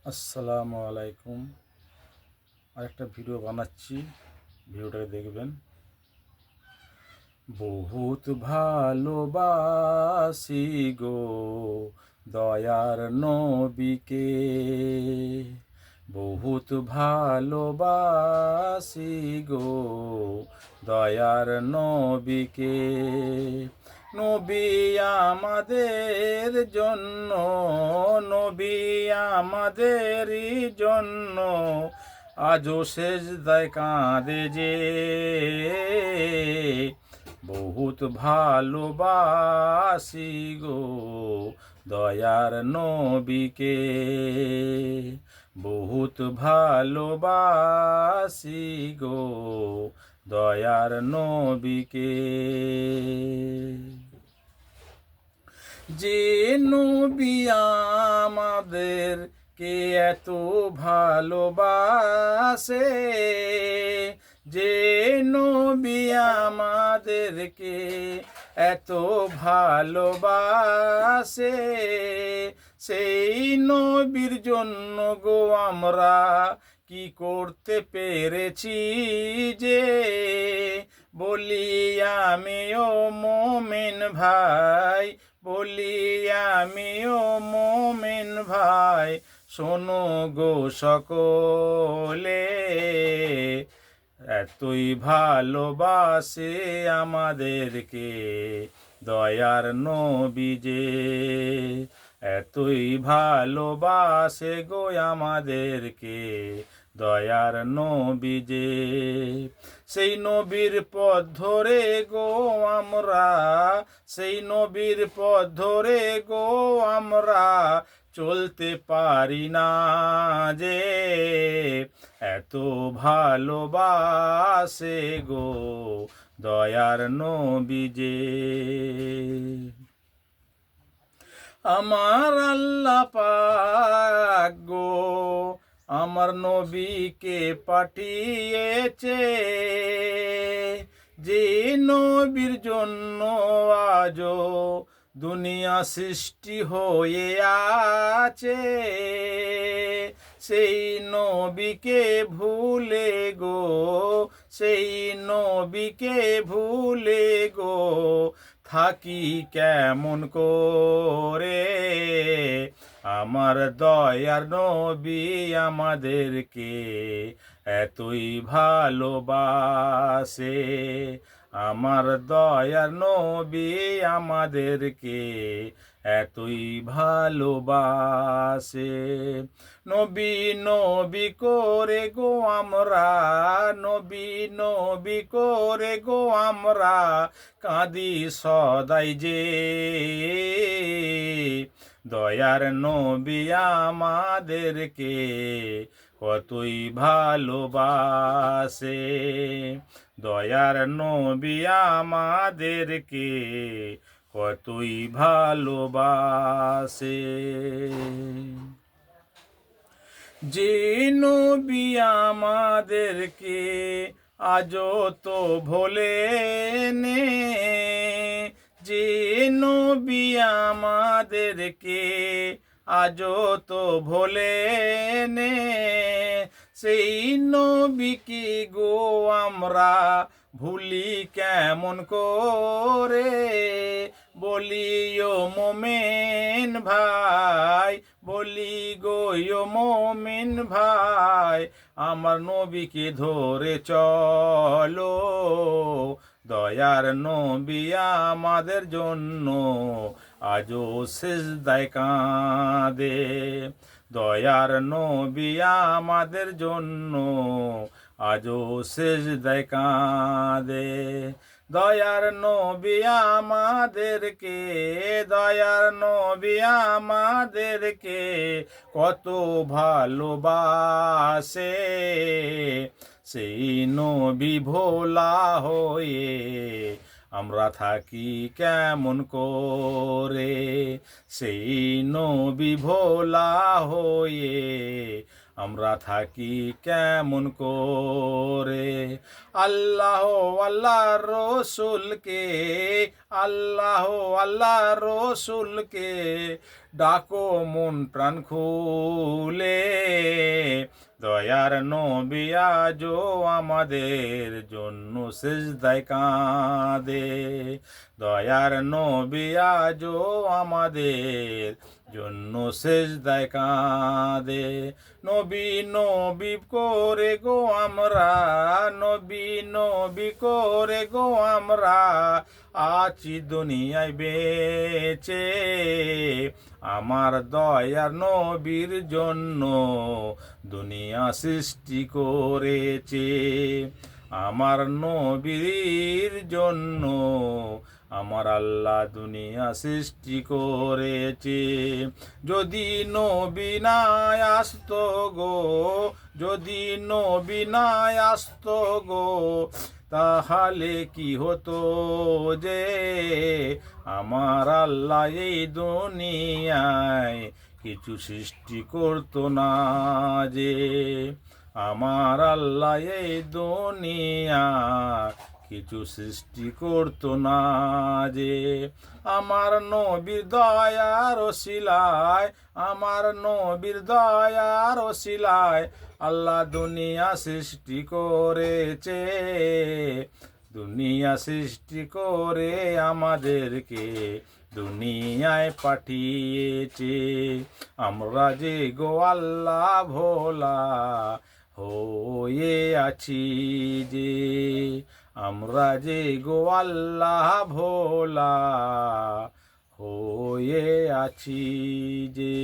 আসসালামু আলাইকুম। আরেকটা ভিডিও বানাচ্ছি, ভিডিওটাকে দেখবেন। বহুত ভালোবাসি গো দয়ার নবীকে, বহুত ভালোবাসি গো দয়ার নবীকে। নবী আমাদের জন্য, নবী আমাদেরই জন্য আজও সেজদায় কাঁদে যে। বহুত ভালোবাসি গো দয়ার নবীকে, বহুত ভালোবাসি গো দয়ার নবীকে। যে নবী আমাদের কে এত ভালোবাসে, যে নবী আমাদেরকে এত ভালোবাসে, সেই নবীর জন্য গো আমরা কি করতে পেরেছি যে। বলি আমিও মোমেন ভাই, বলি আমিও মোমেন ভাই, শোনো গো সকলে, এতই ভালোবাসে আমাদেরকে দয়ার নবী যে। এতই ভালোবাসে গো আমাদেরকে দয়ার নবী যে। সেই নবীর পথ ধরে গো আমরা, সেই নবীর পথ ধরে গো আমরা চলতে পারি না যে। এত ভালোবাসে গো দয়ার নবী যে। আমার আল্লাহ পাক গো আমার নবীকে পাঠিয়েছে, যে নবীর জন্য আজও দুনিয়া সৃষ্টি হয়ে আছে। সেই নবীকে ভুলে গো, সেই নবীকে ভুলে গো থাকি কেমন করে। আমার দয়ার নবী আমাদেরকে এতই ভালোবাসে, আমার দয়ার নবী আমাদেরকে এতই ভালোবাসে। নবী নবী করে গো আমরা, নবী নবী করে গো আমরা কাঁদি সদাই যে। দয়ার নবী আমাদেরকে কতই ভালোবাসে, দয়ার নবী আমাদেরকে কতই ভালোবাসে। যে নবী আমাদেরকে আজও তো ভোলেনে, যে নবী আমাদেরকে আজও তো ভোলেনে, সেই নবীকে গো আমরা ভুলি কেমন করে। বলিও মোমেন ভাই, বলি গো মোমেন ভাই, আমার নবীকে ধরে চলো। দয়ার নবী আমাদের জন্য আজও সেজদায় কাঁদে, দয়ার নবী আমাদের জন্য আজও সেজদায় কাঁদে। দয়ার নবী আমাদেরকে, দয়ার নবী আমাদেরকে কত ভালোবাসে। সেই নবী ভোলা হয়ে আমরা থাকি কেমন করে। সেই নবী ভোলা হয়ে আমরা থাকি কেমন করে। আল্লাহ আল্লাহ রসুলকে, আল্লাহ আল্লাহ রসুলকে ডাকো মন প্রাণ খুলে। দয়ার নবী আজও আমাদের জন্য সিজদায় কাঁদে। দয়ার নবী আজও আমাদের জন্য সিজদায় কাঁদে। নবী নবী করে গো আমরা, নবী নবী করে গো আমরা আছি দুনিয়ায় বেঁচে। আমার দয়ার নবীর জন্য দুনিয়া সৃষ্টি করেছে। আমার নবীর জন্য আমার আল্লাহ দুনিয়া সৃষ্টি করেছে। যদি নবী না আসতো গো, যদি নবী না আসতো গো, তাহলে কি হতো যে আমার আল্লাহ এই দুনিয়ায় কিছু সৃষ্টি করতো না যে। আমার আল্লাহ এই দুনিয়া কিছু সৃষ্টি করতো না যে। আমার নবীর দয়ার ওসিলায়, আমার নবীর দয়ার ওসিলায় আল্লাহ দুনিয়া সৃষ্টি করেছে। দুনিয়া সৃষ্টি করে আমাদেরকে দুনিয়ায় পাঠিয়েছে। আমরা যে গো আল্লাহ ভোলা হয়ে আছি যে, আমরা যে গো আল্লাহ ভোলা হয়ে আছি যে।